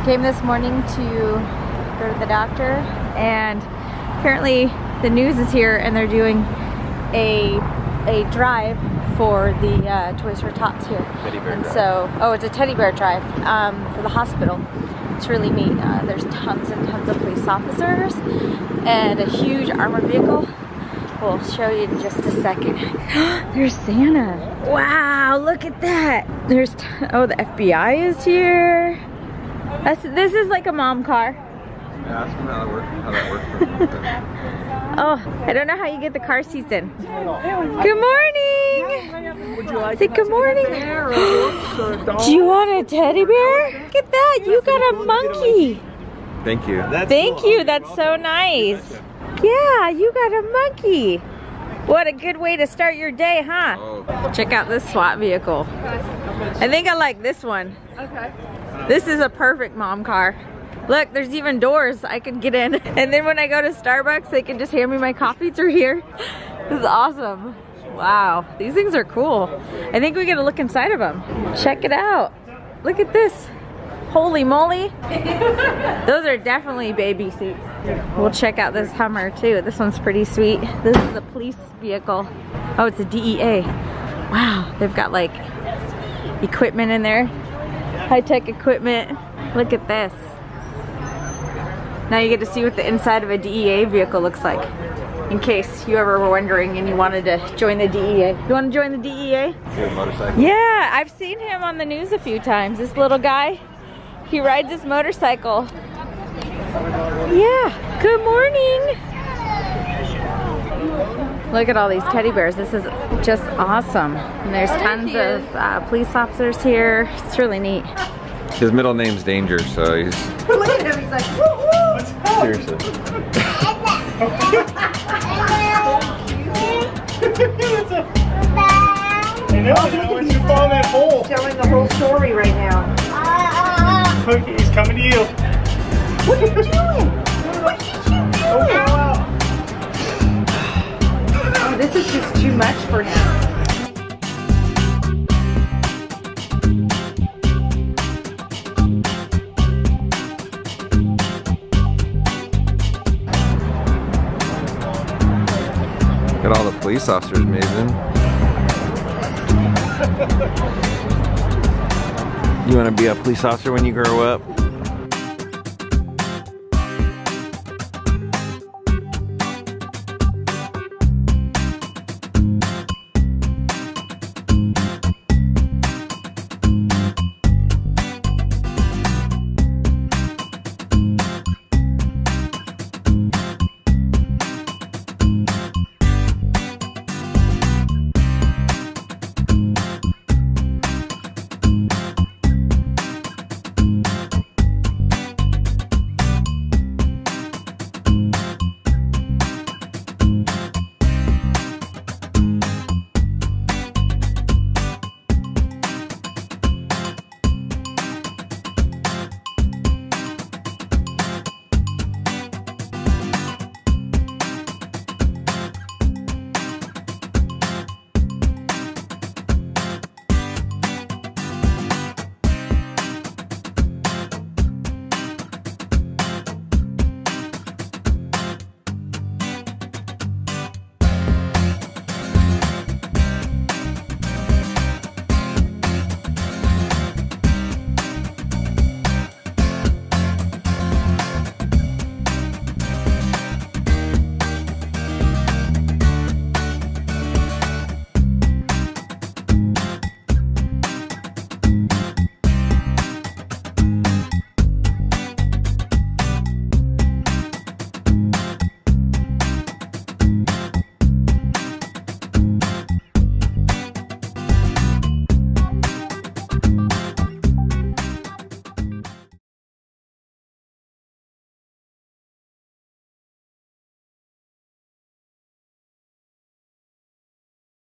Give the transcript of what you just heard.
Came this morning to go to the doctor, and apparently the news is here and they're doing a drive for the Toys for Tots here. Teddy bear and drive. So, oh, it's a teddy bear drive for the hospital. It's really neat. There's tons and tons of police officers and a huge armored vehicle. We'll show you in just a second. There's Santa. Wow, look at that. There's, oh, the FBI is here. This is like a mom car. Yeah, ask him how that works for him. Oh, I don't know how you get the car seats in. Good morning. Would you like Say good morning. Do you want a teddy bear? Look at that. You got a monkey. Thank you. Thank you. That's so nice. Yeah, you got a monkey. What a good way to start your day, huh? Oh. Check out this SWAT vehicle. I think I like this one. Okay. This is a perfect mom car. Look, there's even doors I could get in. And then when I go to Starbucks, they can just hand me my coffee through here. This is awesome. Wow, these things are cool. I think we get to look inside of them. Check it out. Look at this. Holy moly. Those are definitely baby seats. We'll check out this Hummer too. This one's pretty sweet. This is a police vehicle. Oh, it's a DEA. Wow, they've got like equipment in there. High-tech equipment. Look at this. Now you get to see what the inside of a DEA vehicle looks like. In case you ever were wondering and you wanted to join the DEA. You want to join the DEA? Motorcycle. Yeah, I've seen him on the news a few times. This little guy, he rides his motorcycle. Yeah, good morning. Look at all these teddy bears. This is just awesome. And there's tons of police officers here. It's really neat. His middle name's Danger, so he's... Look at him, he's like, woo woo! Seriously. When you fall in that hole. Telling the whole story right now. Look, he's coming to you. What are you doing? What are you doing? Oh, this is just too much for him. Got all the police officers moving. You want to be a police officer when you grow up?